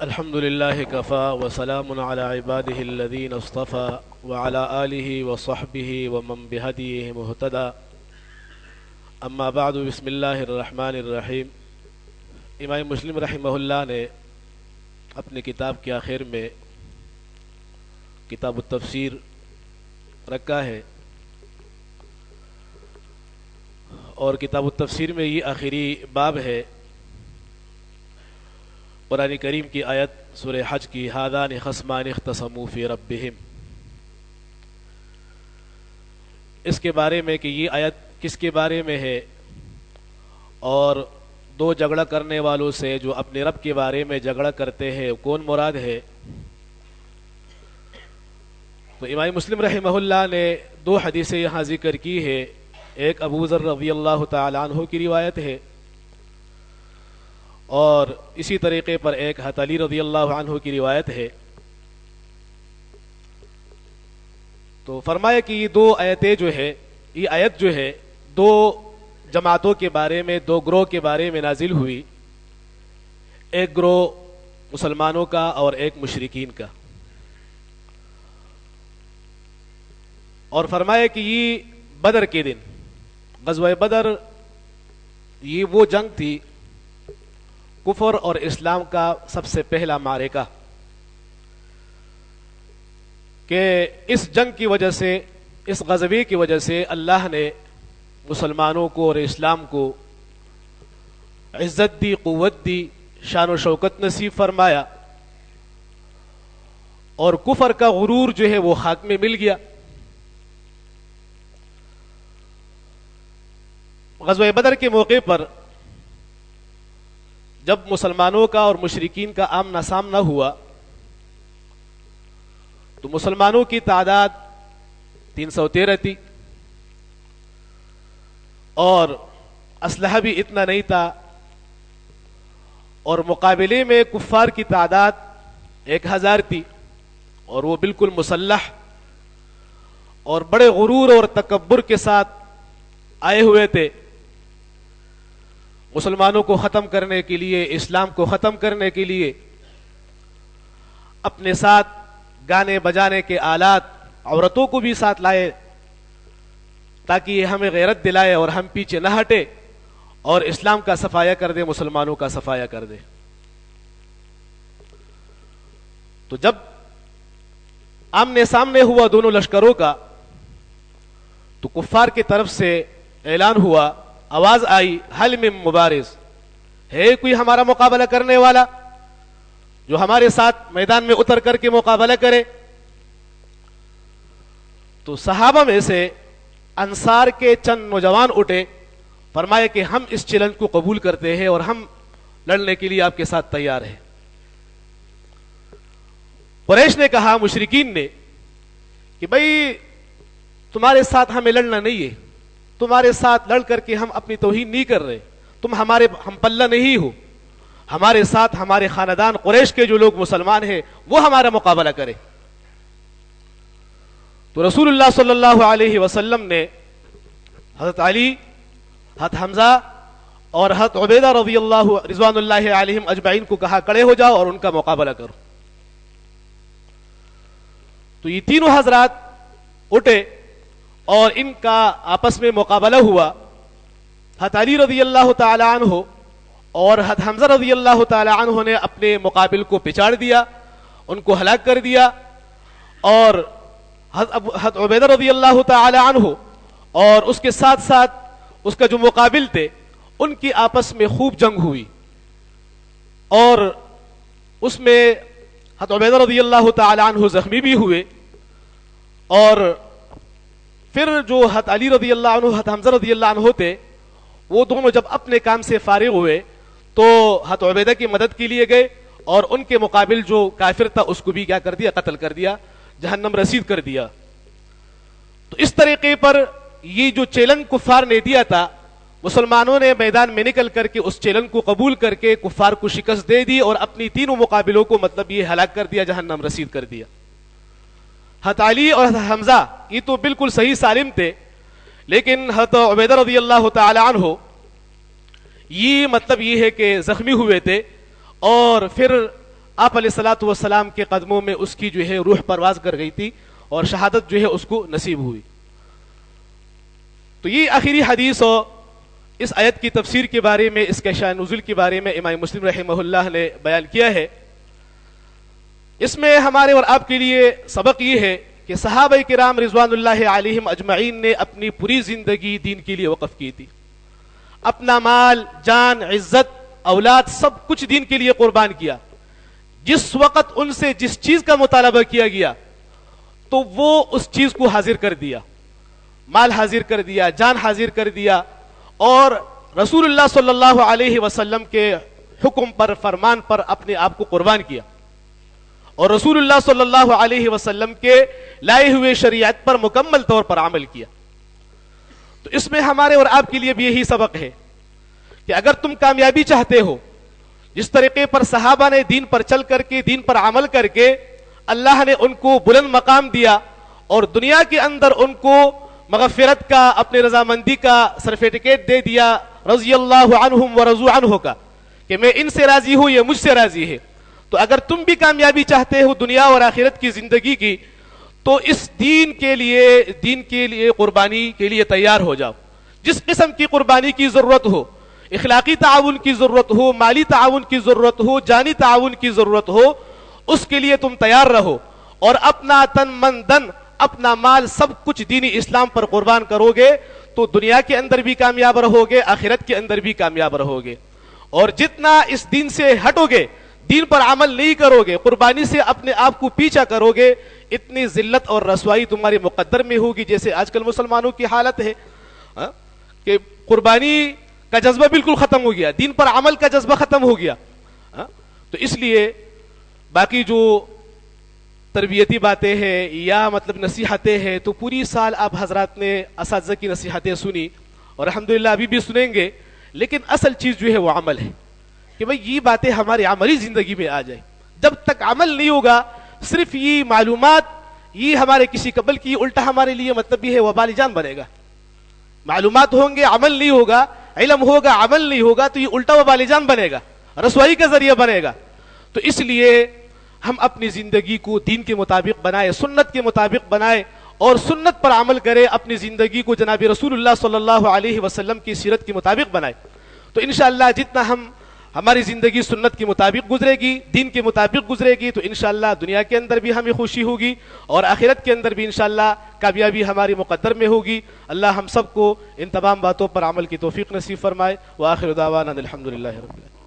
الحمد لله كفى وسلام على عباده الذين اصطفى وعلى آله وصحبه ومن بهديه مهتدى اما بعد بسم اللہ الرحمن الرحیم۔ امام مسلم رحمہ اللہ نے اپنی کتاب کے آخر میں کتاب التفسیر رکھا ہے، اور کتاب التفسیر میں یہ آخری باب ہے۔ قرآن کریم کی آیت سورہ حج کی ہذان خصمان اختصموا فی ربہم، اس کے بارے میں کہ یہ آیت کس کے بارے میں ہے، اور دو جھگڑا کرنے والوں سے جو اپنے رب کے بارے میں جھگڑا کرتے ہیں کون مراد ہے۔ تو امام مسلم رحمہ اللہ نے دو حدیثیں یہاں ذکر کی ہے، ایک ابو ذر رضی اللہ تعالی عنہ کی روایت ہے، اور اسی طریقے پر ایک حضرت علی رضی اللہ عنہ کی روایت ہے۔ تو فرمایا کہ یہ دو آیتیں جو ہے، یہ آیت جو ہے دو جماعتوں کے بارے میں، دو گروہ کے بارے میں نازل ہوئی، ایک گروہ مسلمانوں کا اور ایک مشرکین کا، اور فرمایا کہ یہ بدر کے دن، غزوہ بدر، یہ وہ جنگ تھی کفر اور اسلام کا سب سے پہلا معرکہ، کہ اس جنگ کی وجہ سے، اس غزوے کی وجہ سے اللہ نے مسلمانوں کو اور اسلام کو عزت دی، قوت دی، شان و شوکت نصیب فرمایا، اور کفر کا غرور جو ہے وہ خاک میں مل گیا۔ غزوہ بدر کے موقع پر جب مسلمانوں کا اور مشرکین کا آمنا سامنا ہوا تو مسلمانوں کی تعداد 313 تھی، اور اسلحہ بھی اتنا نہیں تھا، اور مقابلے میں کفار کی تعداد 1000 تھی، اور وہ بالکل مسلح اور بڑے غرور اور تکبر کے ساتھ آئے ہوئے تھے، مسلمانوں کو ختم کرنے کے لیے، اسلام کو ختم کرنے کے لیے اپنے ساتھ گانے بجانے کے آلات، عورتوں کو بھی ساتھ لائے تاکہ یہ ہمیں غیرت دلائے اور ہم پیچھے نہ ہٹے اور اسلام کا صفایا کر دے، مسلمانوں کا صفایا کر دے۔ تو جب آمنے سامنے ہوا دونوں لشکروں کا تو کفار کی طرف سے اعلان ہوا، آواز آئی، حل من مبارز، ہے کوئی ہمارا مقابلہ کرنے والا جو ہمارے ساتھ میدان میں اتر کر کے مقابلہ کرے؟ تو صحابہ میں سے انصار کے چند نوجوان اٹھے، فرمایا کہ ہم اس چیلنج کو قبول کرتے ہیں اور ہم لڑنے کے لیے آپ کے ساتھ تیار ہیں۔ قریش نے کہا، مشرکین نے، کہ بھئی تمہارے ساتھ ہمیں لڑنا نہیں ہے، تمہارے ساتھ لڑ کر کے ہم اپنی توہین نہیں کر رہے، تم ہمارے ہم پلہ نہیں ہو، ہمارے ساتھ ہمارے خاندان قریش کے جو لوگ مسلمان ہیں وہ ہمارا مقابلہ کرے۔ تو رسول اللہ صلی اللہ علیہ وسلم نے حضرت علی، حضرت حمزہ اور حضرت عبیدہ رضی اللہ رضوان اللہ علیہم اجمعین کو کہا، کھڑے ہو جاؤ اور ان کا مقابلہ کرو۔ تو یہ تینوں حضرات اٹھے اور ان کا آپس میں مقابلہ ہوا۔ حضرت علی رضی اللہ تعالی عنہ اور حضرت حمزہ رضی اللہ تعالی عنہ نے اپنے مقابل کو پچاڑ دیا، ان کو ہلاک کر دیا، اور حضرت عبیدہ رضی اللہ تعالی عنہ اور اس کے ساتھ ساتھ اس کا جو مقابل تھے ان کی آپس میں خوب جنگ ہوئی، اور اس میں حضرت عبیدہ رضی اللہ تعالی عنہ زخمی بھی ہوئے، اور پھر جو حضرت علی رضی اللہ عنہ، حضرت حمزہ رضی اللہ عنہ تھے، وہ دونوں جب اپنے کام سے فارغ ہوئے تو حضرت عبیدہ کی مدد کے لیے گئے، اور ان کے مقابل جو کافر تھا اس کو بھی کیا کر دیا، قتل کر دیا، جہنم رسید کر دیا۔ تو اس طریقے پر یہ جو چیلنج کفار نے دیا تھا، مسلمانوں نے میدان میں نکل کر کے اس چیلنج کو قبول کر کے کفار کو شکست دے دی، اور اپنی تینوں مقابلوں کو مطلب یہ ہلاک کر دیا، جہنم رسید کر دیا۔ حضرت علی اور حضرت حمزہ یہ تو بالکل صحیح سالم تھے، لیکن حضرت عبیدہ رضی اللہ تعالی عنہ یہ مطلب یہ ہے کہ زخمی ہوئے تھے، اور پھر آپ علیہ الصلوۃ والسلام کے قدموں میں اس کی جو ہے روح پرواز کر گئی تھی اور شہادت جو ہے اس کو نصیب ہوئی. تو یہ آخری حدیث اور اس آیت کی تفسیر کے بارے میں، اس کے شان نزول کے بارے میں امام مسلم رحمہ اللہ نے بیان کیا ہے. اس میں ہمارے اور آپ کے لیے سبق یہ ہے کہ صحابہ کرام رضوان اللہ علیہم اجمعین نے اپنی پوری زندگی دین کے لیے وقف کی تھی. اپنا مال، جان، عزت، اولاد سب کچھ دین کے لیے قربان کیا. جس وقت ان سے جس چیز کا مطالبہ کیا گیا تو وہ اس چیز کو حاضر کر دیا، مال حاضر کر دیا، جان حاضر کر دیا، اور رسول اللہ صلی اللہ علیہ وسلم کے حکم پر، فرمان پر اپنے آپ کو قربان کیا، اور رسول اللہ صلی اللہ علیہ وسلم کے لائے ہوئے شریعت پر مکمل طور پر عمل کیا. تو اس میں ہمارے اور آپ کے لیے بھی یہی سبق ہے کہ اگر تم کامیابی چاہتے ہو، جس طریقے پر صحابہ نے دین پر چل کر کے، دین پر عمل کر کے اللہ نے ان کو بلند مقام دیا اور دنیا کے اندر ان کو مغفرت کا، اپنے رضامندی کا سرٹیفکیٹ دے دیا، رضی اللہ عنہم ورضوا عنہ کا، کہ میں ان سے راضی ہوں، یہ مجھ سے راضی ہے. تو اگر تم بھی کامیابی چاہتے ہو دنیا اور آخرت کی زندگی کی، تو اس دین کے لیے قربانی کے لیے تیار ہو جاؤ. جس قسم کی قربانی کی ضرورت ہو، اخلاقی تعاون کی ضرورت ہو، مالی تعاون کی ضرورت ہو، جانی تعاون کی ضرورت ہو، اس کے لیے تم تیار رہو، اور اپنا تن من دن، اپنا مال، سب کچھ دینی اسلام پر قربان کرو گے تو دنیا کے اندر بھی کامیاب رہو گے، آخرت کے اندر بھی کامیاب رہو گے. اور جتنا اس دین سے ہٹو گے، دین پر عمل نہیں کرو گے، قربانی سے اپنے آپ کو پیچھا کرو گے، اتنی ذلت اور رسوائی تمہارے مقدر میں ہوگی. جیسے آج کل مسلمانوں کی حالت ہے کہ قربانی کا جذبہ بالکل ختم ہو گیا، دین پر عمل کا جذبہ ختم ہو گیا. تو اس لیے باقی جو تربیتی باتیں ہیں یا مطلب نصیحتیں ہیں تو پوری سال آپ حضرات نے اساتذہ کی نصیحتیں سنی اور الحمدللہ ابھی بھی سنیں گے، لیکن اصل چیز جو ہے وہ عمل ہے کہ بھئی یہ باتیں ہماری عملی زندگی میں آ جائیں. جب تک عمل نہیں ہوگا، صرف یہ معلومات، یہ ہمارے کسی قبل کی، الٹا ہمارے لیے مطلب یہ ہے وبال جان بنے گا. معلومات ہوں گے، عمل نہیں ہوگا، علم ہوگا، عمل نہیں ہوگا، تو یہ الٹا وبال جان بنے گا، رسوائی کا ذریعہ بنے گا. تو اس لیے ہم اپنی زندگی کو دین کے مطابق بنائے، سنت کے مطابق بنائے اور سنت پر عمل کرے، اپنی زندگی کو جناب رسول اللہ صلی اللہ علیہ وسلم کی سیرت کے مطابق بنائے. تو انشاءاللہ جتنا ہماری زندگی سنت کے مطابق گزرے گی، دین کے مطابق گزرے گی، تو انشاءاللہ دنیا کے اندر بھی ہمیں خوشی ہوگی اور آخرت کے اندر بھی انشاءاللہ کامیابی ہماری مقدر میں ہوگی. اللہ ہم سب کو ان تمام باتوں پر عمل کی توفیق نصیب فرمائے. وآخر دعوانا الحمدللہ رب العالمین.